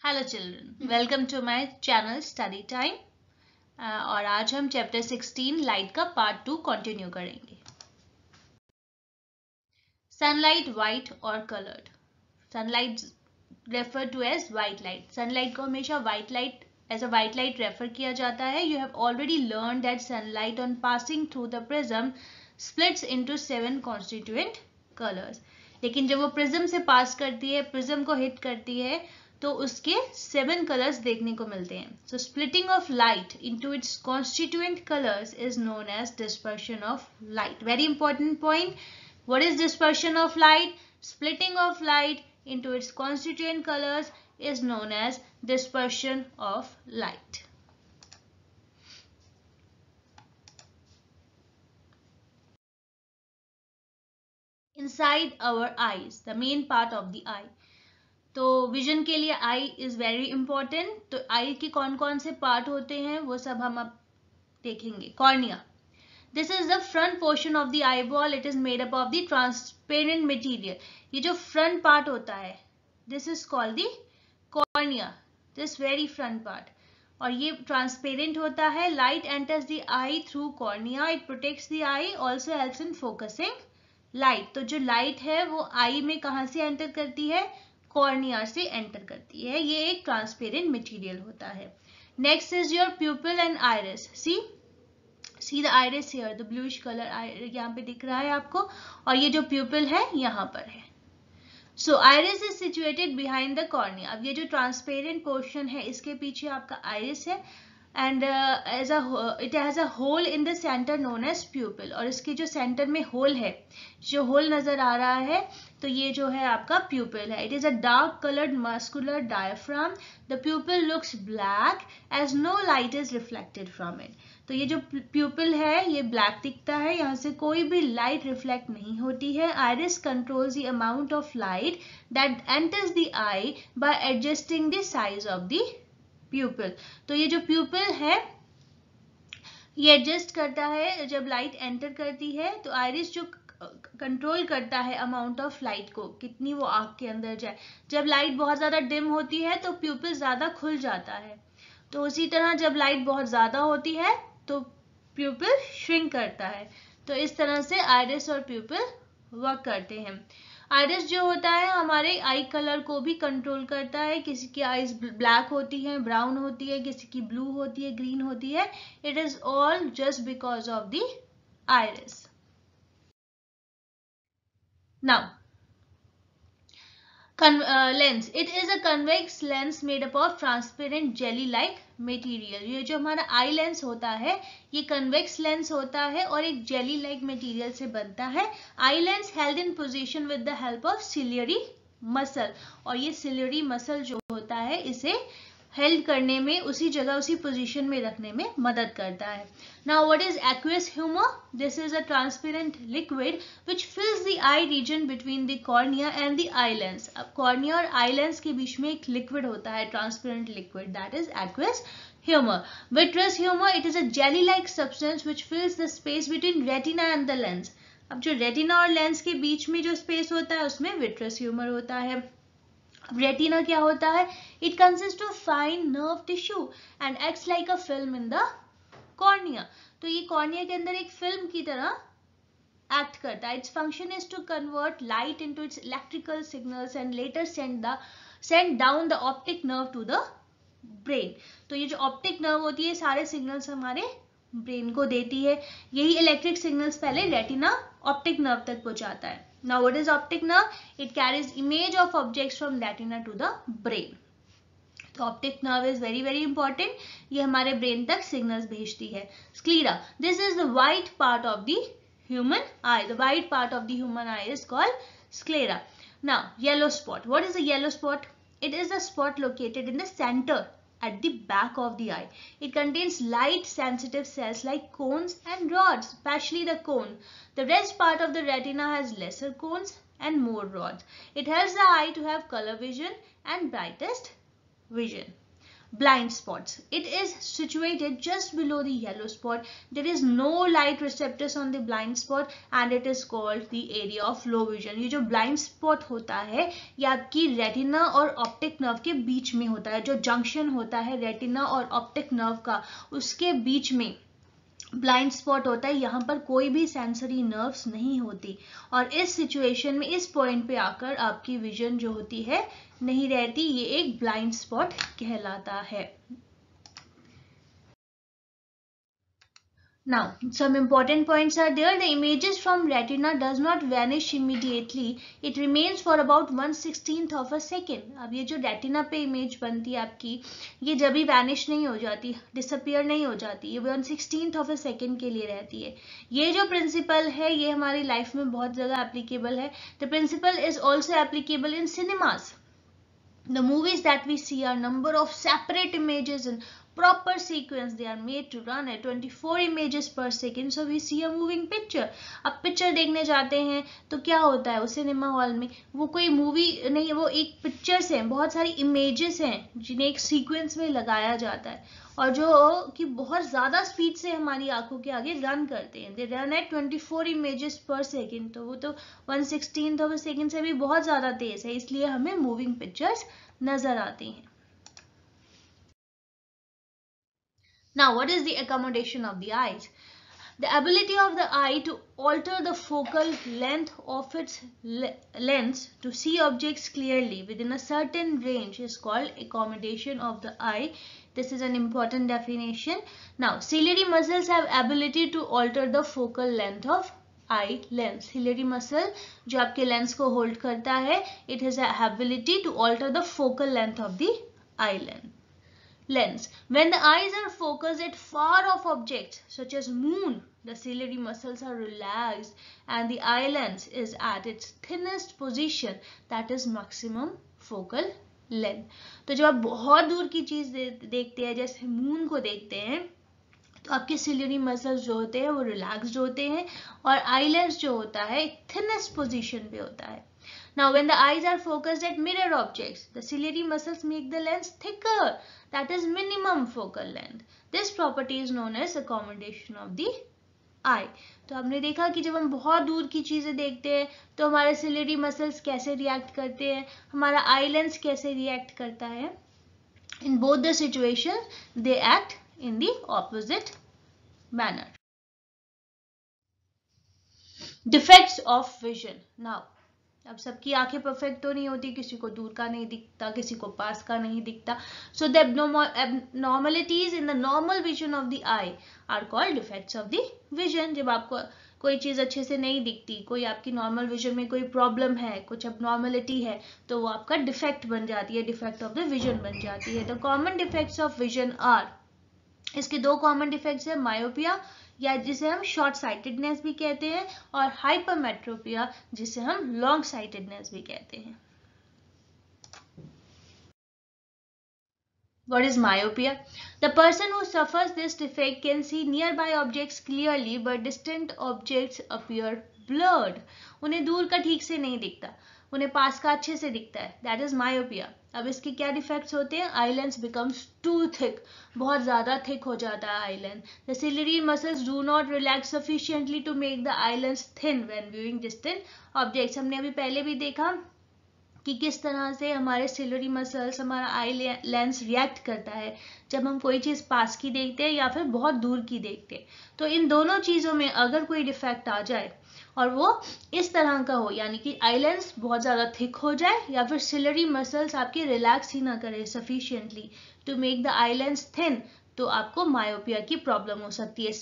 Hello children, welcome to my channel study time. और आज हम चैप्टर 16 लाइट का पार्ट 2 कंटिन्यू करेंगे। सनलाइट वाइट और coloured. Sunlight refer to as white light. Sunlight को हमेशा white light as a white light refer किया जाता है। You have already learn that sunlight on passing through the prism splits into 7 constituent colours. लेकिन जब वो prism से पास करती है, प्रिज्म को हिट करती है, तो उसके 7 कलर्स देखने को मिलते हैं। So splitting of light into its constituent colours is known as dispersion of light. Very important point, what is dispersion of light? Splitting of light into its constituent colors is known as dispersion of light. Inside our eyes, the main part of the eye. तो vision के लिए I is very important. तो आई के कौन कौन से part होते हैं वो सब हम अब देखेंगे। Cornea, this is the front portion of the eye ball. It is made up of the transparent material. ये जो फ्रंट पार्ट होता है, this is called the cornea, this very front part. और ये ट्रांसपेरेंट होता है। Light enters the I through cornea. It protects the I, also helps in focusing light. तो जो लाइट है वो आई में कहाँ से एंटर करती है? कॉर्निया से एंटर करती है। ये एक ट्रांसपेरेंट मटेरियल होता है। Next is your प्यूपिल and iris. See the iris here, the bluish colour यहाँ पे दिख रहा है आपको, और ये जो प्यूपिल है यहाँ पर है। So iris is situated behind the cornea. अब ये जो ट्रांसपेरेंट पोर्शन है, इसके पीछे आपका आइरिस है, and it has a hole in the centre known as pupil. और इसके जो सेंटर में होल है, जो होल नजर आ रहा है, तो ये जो है आपका प्यूपिल है। It is a dark coloured muscular diaphragm. The pupil looks black as no light is reflected from it. तो ये जो प्यूपिल है ये ब्लैक दिखता है, यहाँ से कोई भी लाइट रिफ्लेक्ट नहीं होती है। Iris controls the amount of light that enters the I bye adjusting the size of the प्यूपिल। तो ये जो प्यूपिल है ये एडजस्ट करता है जब लाइट एंटर करती है। तो आइरिस जो कंट्रोल करता है अमाउंट ऑफ लाइट को, कितनी वो आंख के अंदर जाए। जब लाइट बहुत ज्यादा डिम होती है तो प्यूपिल ज्यादा खुल जाता है। तो उसी तरह जब लाइट बहुत ज्यादा होती है तो प्यूपिल श्रिंक करता है। तो इस तरह से आइरिस और प्यूपिल वर्क करते हैं। आइरिस जो होता है हमारे आई कलर को भी कंट्रोल करता है। किसी की आईज ब्लैक होती है, ब्राउन होती है, किसी की ब्लू होती है, ग्रीन होती है। It is all just because of the iris. Now lens, it is a convex lens made up of transparent jelly like material. ये जो हमारा आई लेंस होता है ये कन्वेक्स लेंस होता है और एक जेली लाइक मटेरियल से बनता है। Eye lens held in position with the help of ciliary muscle. और ये सिलियरी मसल जो होता है इसे हेल्ड करने में, उसी जगह उसी पोजीशन में रखने में मदद करता है। Now what is aqueous humour? This is a transparent liquid which fills the eye region between the cornea and the eye lens. अब cornea और eye lens के बीच में एक लिक्विड होता है, transparent liquid, that is aqueous humor. Vitreous humor, it is a jelly-like substance which fills the space between retina and the lens. अब जो retina और लेंस के बीच में जो स्पेस होता है उसमें विट्रस ह्यूमर होता है। रेटिना क्या होता है? It consist of fine nerve tissue and acts like a film in the cornea. तो ये कॉर्निया के अंदर एक फिल्म की तरह एक्ट करता है। Its function is to convert light into its electrical signals and later send down the optic nerve to the brain. तो ये जो ऑप्टिक नर्व होती है सारे सिग्नल्स हमारे ब्रेन को देती है। यही इलेक्ट्रिक सिग्नल्स पहले रेटिना ऑप्टिक नर्व तक पहुंचाता है। Now what is optic nerve? It carries image of objects from retina to the brain. तो optic nerve is very very important. ये हमारे brain तक signals भेजती है। Sclera. This is the white part of the human eye. The white part of the human eye is called sclera. Now yellow spot. What is a yellow spot? It is a spot located in the center at the back of the eye. It contains light sensitive cells like cones and rods, especially the cone. The rest part of the retina has lesser cones and more rods. It helps the eye to have color vision and brightest vision. blind spots. It is situated just below the yellow spot. There is no light receptors on the blind spot and it is called the area of low vision. ये जो blind spot होता है ये आपकी retina और optic nerve के बीच में होता है. जो जंक्शन होता है रेटिना और ऑप्टिक नर्व का, उसके बीच में ब्लाइंड स्पॉट होता है. यहाँ पर कोई भी सेंसरी नर्व्स नहीं होती और इस सिचुएशन में इस पॉइंट पे आकर आपकी विजन जो होती है नहीं रहती. ये एक ब्लाइंड स्पॉट कहलाता है. Now, some important points are there. The images from retina does not vanish immediately. It remains for about 1/16th of a second. अब ये जो रेटिना पे इमेज बनती है आपकी, ये जब भी वैनिश नहीं हो जाती, डिसअपियर नहीं हो जाती, ये 1/16th of a second के लिए रहती है. ये जो प्रिंसिपल है ये हमारी लाइफ में बहुत जगह एप्लीकेबल है. The principle is also applicable in cinemas. The movies that we see are number of separate images in proper sequence. They are made to run at 24 images per second, so we see a moving picture. अब picture देखने जाते हैं तो क्या होता है उस cinema hall में, वो कोई मूवी नहीं, वो एक पिक्चर्स हैं, बहुत सारी इमेजेस हैं जिन्हें एक सीक्वेंस में लगाया जाता है और जो कि बहुत ज़्यादा स्पीड से हमारी आंखों के आगे रन करते हैं. दे रन एट 24 इमेजेस पर सेकेंड. तो वो तो 1/16th of a second से भी बहुत ज़्यादा तेज है, इसलिए हमें मूविंग पिक्चर्स नजर आती हैं. Now, what is the accommodation of the eyes? The ability of the eye to alter the focal length of its lens to see objects clearly within a certain range is called accommodation of the eye. This is an important definition. Now, ciliary muscles have ability to alter the focal length of eye lens. Ciliary muscle जो आपके lens को hold करता है, it has a ability to alter the focal length of the eye lens. When the eyes are focused at far off objects such as moon, the ciliary muscles are relaxed and the eye lens is at its thinnest position, that is maximum focal length. तो जब आप बहुत दूर की चीज देखते हैं, जैसे मून को देखते हैं, तो आपके सिलियरी मसल्स जो होते हैं वो रिलैक्स्ड होते हैं और आई लेंस जो होता है थिनेस्ट पोजीशन पे होता है. Now, when the eyes are focused at mirror objects, the ciliary muscles make the lens thicker, that is minimum focal length. This property is known as accommodation of the eye. तो हमने देखा कि जब हम बहुत दूर की चीजें देखते हैं तो हमारे ciliary muscles कैसे रिएक्ट करते हैं, हमारा आई लेंस कैसे रिएक्ट करता है. In both the situations, they act in the opposite manner. Defects of vision. Now, अब सबकी आंखें परफेक्ट तो नहीं होती, किसी को दूर का नहीं दिखता, किसी को पास का नहीं दिखता. So the abnormalities in the normal vision of the eye are called defects of the vision. जब आपको कोई चीज अच्छे से नहीं दिखती, कोई आपकी नॉर्मल विजन में कोई प्रॉब्लम है, कुछ abnormality है, तो वो आपका डिफेक्ट बन जाती है, डिफेक्ट ऑफ द विजन बन जाती है. The common defects of vision are, इसके दो कॉमन डिफेक्ट्स है, मायोपिया या जिसे हम शॉर्ट साइटेडनेस भी कहते हैं और हाइपरमेट्रोपिया जिसे हम लॉन्ग साइटेडनेस भी कहते हैं. What is myopia? The person who suffers this defect can see nearby objects clearly but distant objects appear blurred. उन्हें दूर का ठीक से नहीं दिखता, उन्हें पास का अच्छे से दिखता है. That is myopia. अब इसके क्या डिफेक्ट्स होते हैं? Eye lens becomes too thick, बहुत ज्यादा थिक हो जाता है eye lens. The ciliary muscles do not relax sufficiently to make the eye lens thin when viewing distant objects. हमने अभी पहले भी देखा कि किस तरह से हमारे सिलियरी मसल्स, हमारा आई लेंस रिएक्ट करता है जब हम कोई चीज पास की देखते हैं या फिर बहुत दूर की देखते हैं. तो इन दोनों चीजों में अगर कोई डिफेक्ट आ जाए और वो इस तरह का हो, यानी कि आई लेंस बहुत ज्यादा थिक हो जाए या फिर सिलियरी मसल्स आपके रिलैक्स ही ना करे sufficiently to make the eye lens thin, तो आपको मायोपिया की प्रॉब्लम हो सकती है.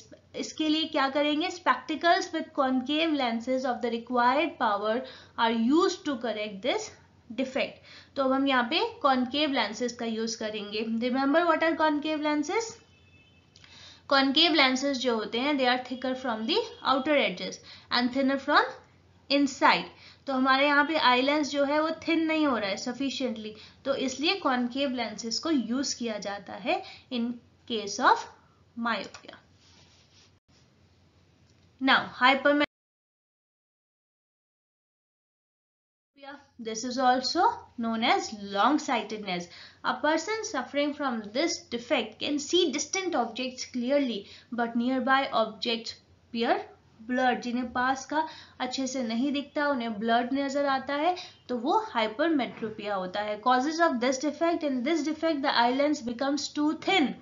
इसके लिए क्या करेंगे? Spectacles with concave lenses of the required power are used to correct this defect. तो अब हम यहाँ पे कॉनकेव लेंसेज का यूज करेंगे. Remember what are concave lenses? Concave lenses जो होते हैं they are thicker from the outer edges and thinner from inside. तो हमारे यहाँ पे आई लेंस जो है वो थिन नहीं हो रहा है सफिशिएंटली, तो इसलिए कॉनकेव लेंसेज को यूज किया जाता है in case of myopia. Now hypermetropia This is also known as long-sightedness. A person suffering from this defect can see distant objects clearly, but nearby objects appear blurred. जिन्हें पास का अच्छे से नहीं दिखता, उन्हें blurred नजर आता है, तो वो hypermetropia होता है. Causes of this defect: in this defect the eye lens becomes too thin.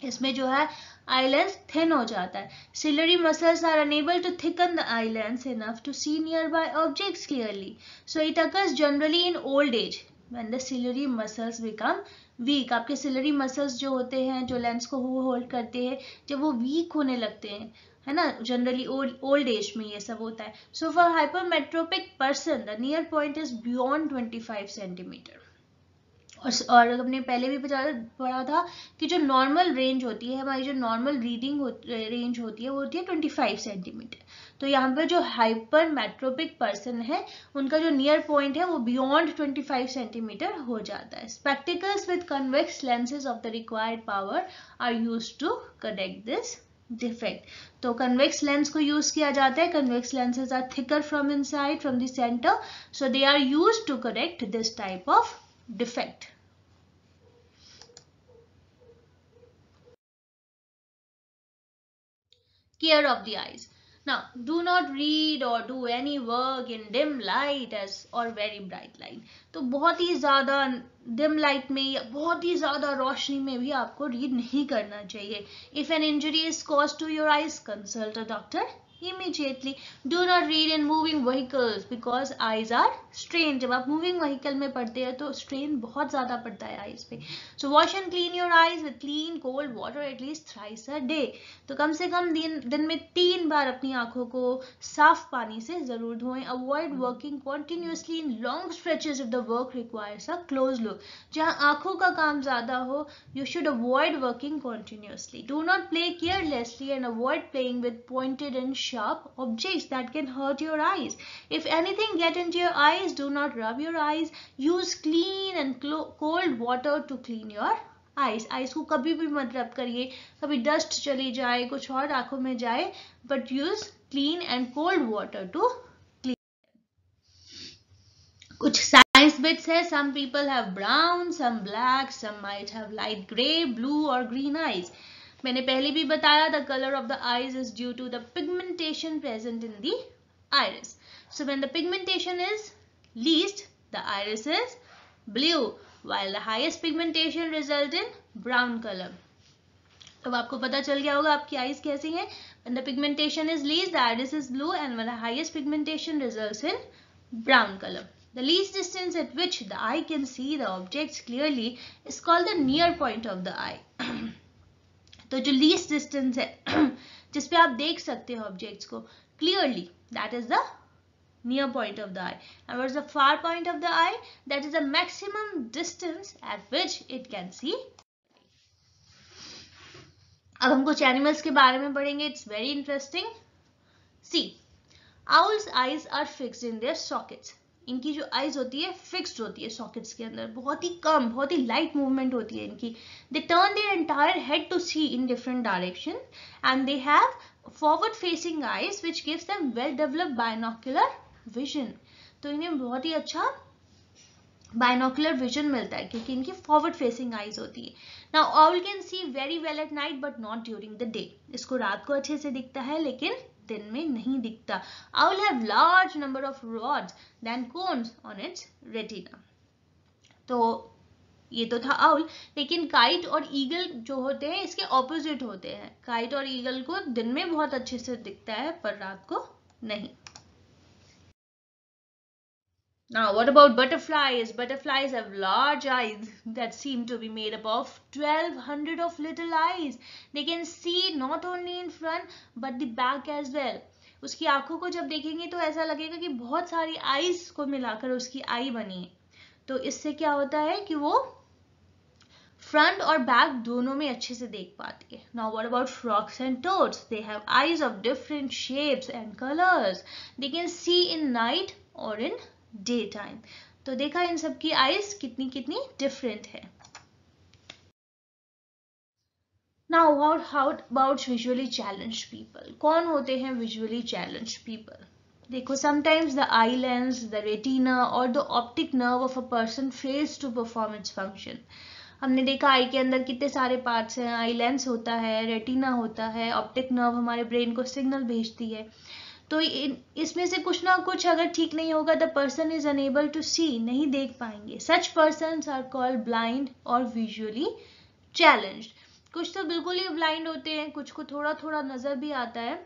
इसमें जो है आई लेंस थिन हो जाता है. Ciliary muscles are unable to thicken the eye lens enough to see nearby objects clearly. So it occurs generally in old age when the ciliary muscles become weak. आपके ciliary muscles जो होते हैं, जो lens को hold करते हैं, जब वो वीक होने लगते हैं, है ना, जनरली ओल्ड एज में ये सब होता है. So for hypermetropic person the near point is beyond 25 centimetre. और हमने पहले भी पढ़ा था कि जो नॉर्मल रेंज होती है, हमारी जो नॉर्मल रीडिंग रेंज होती है, वो होती है 25 सेंटीमीटर. तो यहाँ पर जो हाइपरमेट्रोपिक पर्सन है, उनका जो नियर पॉइंट है वो बियॉन्ड 25 सेंटीमीटर हो जाता है. Spectacles with convex lenses of the required power are used to correct this defect. तो कन्वेक्स लेंस को यूज किया जाता है. Convex lenses are thicker from inside, from the centre, so they are used to correct this type of defect. Care of the eyes. Now, do not read or do any work in dim light as or very bright light. तो बहुत ही ज़्यादा dim light में या बहुत ही ज़्यादा रोशनी में भी आपको read नहीं करना चाहिए. If an injury is caused to your eyes, consult a doctor immediately. Do not read in moving vehicles because eyes are strained. जब आप moving vehicle में पढ़ते हैं तो strain बहुत ज़्यादा पड़ता है eyes पे. So wash and clean your eyes with clean cold water at least thrice a day. तो कम से कम दिन में 3 बार अपनी आंखों को साफ पानी से जरूर धोएं. Avoid working continuously in long stretches if the work requires a close look. जहाँ आंखों का काम ज़्यादा हो, you should avoid working continuously. Do not play carelessly and avoid playing with pointed and sharp objects that can hurt your eyes. If anything get into your eyes, do not rub your eyes. Use clean and cold water to clean your eyes. Eyes को कभी भी मत रब करिए, कभी dust चली जाए, कुछ और आंखों में जाए, but use clean and cold water to clean. कुछ science bits है. Some people have brown, some black, some might have light gray, blue or green eyes. मैंने पहले भी बताया, the color of the eyes is due to the pigmentation present in the iris. So when the pigmentation is least, the iris is blue, while the highest pigmentation result in brown color. अब आपको पता चल गया होगा आपकी eyes कैसी हैं. When the pigmentation is least, the iris is blue, and when the highest pigmentation results in brown color. The least distance at which the eye can see the objects clearly is called the near point of the eye. तो जो least distance है जिसपे आप देख सकते हो objects को clearly, that is the near point of the eye. And what is the far point of the eye? That is the maximum distance at which it can see. अब हम कुछ एनिमल्स के बारे में पढ़ेंगे. It's very interesting. See, owls eyes are fixed in their sockets. इनकी जो eyes होती है फिक्स्ड होती है सॉकेट्स के अंदर, बहुत ही कम, बहुत ही लाइट मूवमेंट होती है इनकी. They turn their entire head to see in different direction and they have forward facing eyes which gives them well developed binocular vision. तो इन्हें बहुत ही अच्छा बायनोकुलर विजन मिलता है क्योंकि इनकी फॉरवर्ड फेसिंग आईज होती है. Now owl can see very well at night but not during the day. इसको रात को अच्छे से दिखता है लेकिन दिन में नहीं दिखता. Owl have large number of rods than cones on its retina. तो ये तो था owl, लेकिन काइट और ईगल जो होते हैं इसके ऑपोजिट होते हैं. काइट और ईगल को दिन में बहुत अच्छे से दिखता है पर रात को नहीं. Now, what about butterflies? Butterflies have large eyes that seem to be made up of 1200 of little eyes. They can see not only in front but the back as well. उसकी आंखों को जब देखेंगे तो ऐसा लगेगा कि बहुत सारी आईज को मिलाकर उसकी आई बनी है. तो इससे क्या होता है कि वो फ्रंट और बैक दोनों में अच्छे से देख पाती है. Now what about frogs and toads? They have eyes of different shapes and colors. They can see in night or in day time. तो देखा इन सब की आईज कितनी कितनी डिफरेंट है. Now how about visually challenged people. कौन होते हैं विजुअली चैलेंज्ड पीपल? देखो, sometimes the eye lens, the retina or the optic nerve of a person fails to perform its function. हमने देखा आई के अंदर कितने सारे पार्ट्स हैं, आई लेंस होता है, रेटिना होता है, ऑप्टिक नर्व हमारे ब्रेन को सिग्नल भेजती है। तो इसमें से कुछ ना कुछ अगर ठीक नहीं होगा, the person is unable to see, नहीं देख पाएंगे। Such persons are called blind और विजुअली चैलेंज्ड। कुछ तो बिल्कुल ही ब्लाइंड होते हैं, कुछ को थोड़ा थोड़ा नजर भी आता है।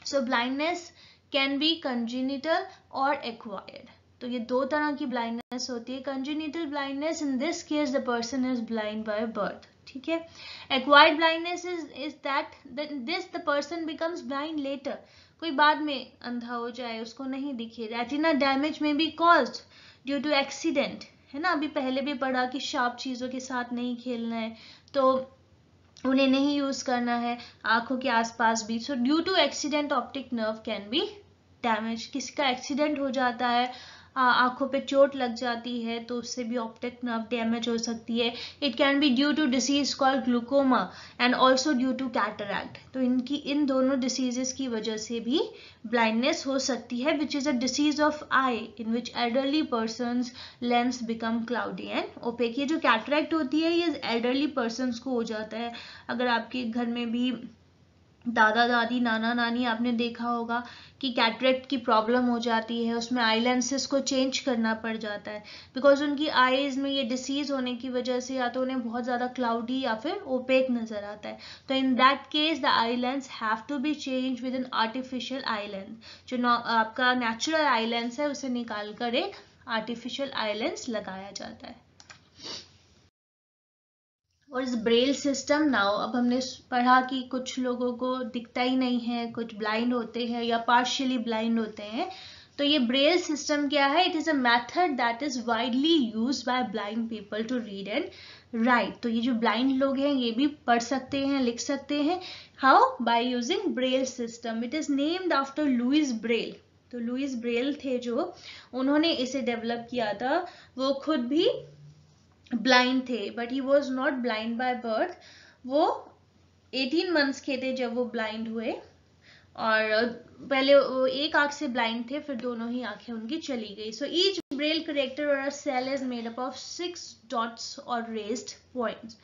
So blindness can be congenital और एक्वायर्ड। तो ये दो तरह की ब्लाइंडनेस होती है। Congenital blindness, in this case the person is blind by birth, ठीक है। Acquired blindness is that this the person becomes blind later, कोई बाद में अंधा हो जाए, उसको नहीं दिखे। Retina damage may be caused due to accident, है ना, अभी पहले भी पढ़ा कि शार्प चीजों के साथ नहीं खेलना है, तो उन्हें नहीं यूज करना है आंखों के आसपास भी। So due to accident optic nerve can be damage. किसी का एक्सीडेंट हो जाता है, आंखों पे चोट लग जाती है, तो उससे भी ऑप्टिक नर्व डैमेज हो सकती है। It can be due to disease called glaucoma and also due to cataract. तो इन दोनों डिसीजेस की वजह से भी ब्लाइंडनेस हो सकती है, which is a disease of eye in which elderly persons lens become cloudy and opaque. ये जो कैटरैक्ट होती है ये एल्डरली पर्सन्स को हो जाता है। अगर आपके घर में भी दादा दादी, नाना नानी, आपने देखा होगा कि कैटरेक्ट की प्रॉब्लम हो जाती है, उसमें आई लेंसेज को चेंज करना पड़ जाता है, बिकॉज उनकी आईज में ये डिसीज होने की वजह से या तो उन्हें बहुत ज्यादा क्लाउडी या फिर ओपेक नजर आता है। तो in that case the eye lens have to be change with an artificial eye lens. जो आपका नेचुरल आई लेंस है उसे निकाल कर एक आर्टिफिशियल आई लेंस लगाया जाता है। और इस ब्रेल सिस्टम नाउ, अब हमने पढ़ा कि कुछ लोगों को दिखता ही नहीं है, कुछ ब्लाइंड होते हैं या पार्शियली ब्लाइंड होते हैं। तो ये ब्रेल सिस्टम क्या है? It is a method that is widely used by blind people to read and write. तो ये जो ब्लाइंड लोग हैं ये भी पढ़ सकते हैं, लिख सकते हैं। How? By using Braille system. It is named after Louis Braille. तो लुइस ब्रेल थे जो, उन्होंने इसे डेवलप किया था। वो खुद भी ब्लाइंड थे, but he was not blind by birth. वो 18 मंथ्स के थे जब वो ब्लाइंड हुए, और पहले वो एक आंख से ब्लाइंड थे, फिर दोनों ही आंखें उनकी चली गई। So each Braille character or cell is made up of 6 dots or raised points.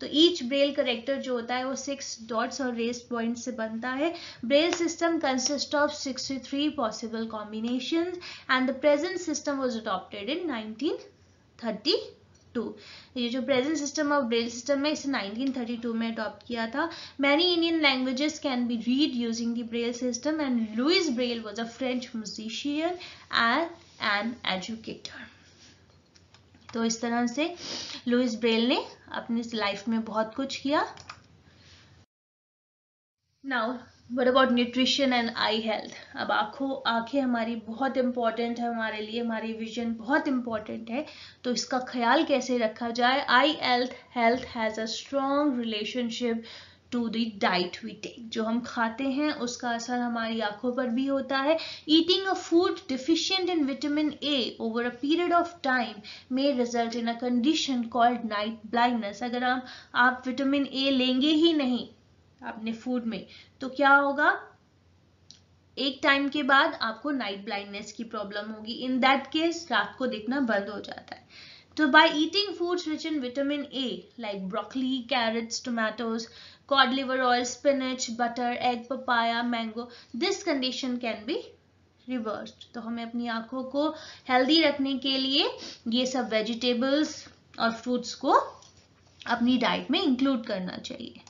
तो ईच ब्रेल करेक्टर जो होता है वो 6 डॉट्स और रेज्ड पॉइंट से बनता है। Braille system consist of 63 possible combinations and the present system was adopted in 1932। ये जो present system of Braille system है इसे 1932 में अडॉप्ट किया था। Many Indian languages can be read using the Braille system and Louis Braille was a French musician and an educator. तो इस तरह से लुइस ब्रेल ने अपनी लाइफ में बहुत कुछ किया। Now what about nutrition and I health? अब आंखें हमारी बहुत इंपॉर्टेंट है हमारे लिए, हमारी विजन बहुत इंपॉर्टेंट है, तो इसका ख्याल कैसे रखा जाए? Eye health has a strong relationship to the diet we take. जो हम खाते हैं उसका असर हमारी आंखों पर भी होता है। Eating a food deficient in vitamin A over a period of time may result in a condition called night blindness. अगर आप विटामिन ए लेंगे ही नहीं अपने फूड में, तो क्या होगा? एक टाइम के बाद आपको नाइट ब्लाइंडनेस की प्रॉब्लम होगी। इन दैट केस रात को दिखना बंद हो जाता है। तो by eating foods rich in vitamin A like broccoli, carrots, tomatoes, cod liver oil, spinach, butter, egg, papaya, mango, this condition can be reversed. तो हमें अपनी आंखों को हेल्दी रखने के लिए ये सब वेजिटेबल्स और फ्रूट्स को अपनी डाइट में इंक्लूड करना चाहिए।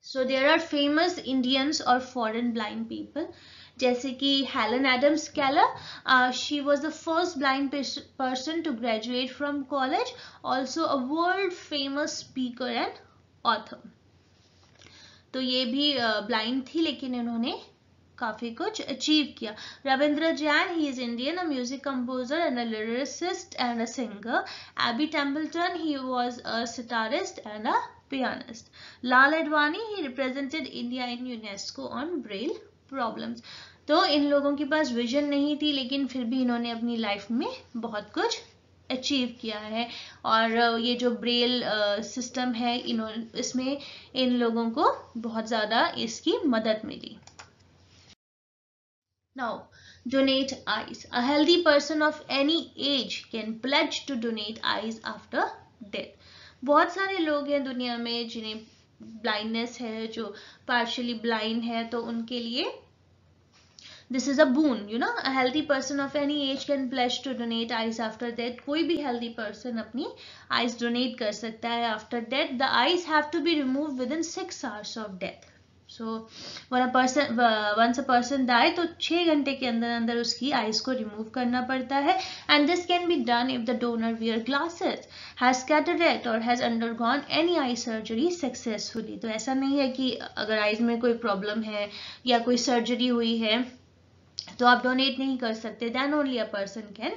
So there are famous Indians or foreign blind people, जैसे कि Helen Adams Keller. She was the first blind person to graduate from college, also a world famous speaker and author. तो ये भी blind थी लेकिन इन्होंने काफी कुछ अचीव किया। Ravindra Jain, he is Indian, a music composer and a lyricist and a singer. Abby Templeton, he was a sitarist and a pianist. Lal Advani, he represented India in UNESCO on braille problems. तो इन लोगों के पास vision नहीं थी लेकिन फिर भी इन्होंने अपनी लाइफ में बहुत कुछ अचीव किया है। और ये जो ब्रेल सिस्टम है इसमें इन लोगों को बहुत ज़्यादा इसकी मदद मिली। Now, donate eyes. A healthy person of any age can pledge to donate eyes after death. बहुत सारे लोग हैं दुनिया में जिन्हें ब्लाइंडनेस है, जो पार्शियली ब्लाइंड है, तो उनके लिए this is a boon, you know. A healthy person of any age can pledge to donate eyes after death. कोई भी हेल्दी पर्सन अपनी आइज डोनेट कर सकता है after death. The eyes have to be remove within 6 hours of death. So once a person die, तो 6 घंटे के अंदर अंदर उसकी आइज को रिमूव करना पड़ता है। And this can be done if the donor wear glasses, has cataract or has undergone any eye surgery successfully. तो ऐसा नहीं है कि अगर आइज में कोई प्रॉब्लम है या कोई सर्जरी हुई है तो आप डोनेट नहीं कर सकते, then only a person can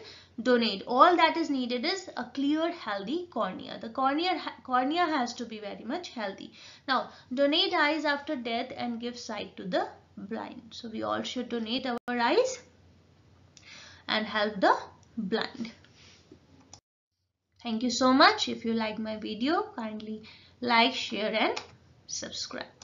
donate. All that is needed is a clear, healthy cornea. The cornea has to be very much healthy. Now, donate eyes after death and give sight to the blind. So we all should donate our eyes and help the blind. Thank you so much. If you like my video, kindly like, share and subscribe.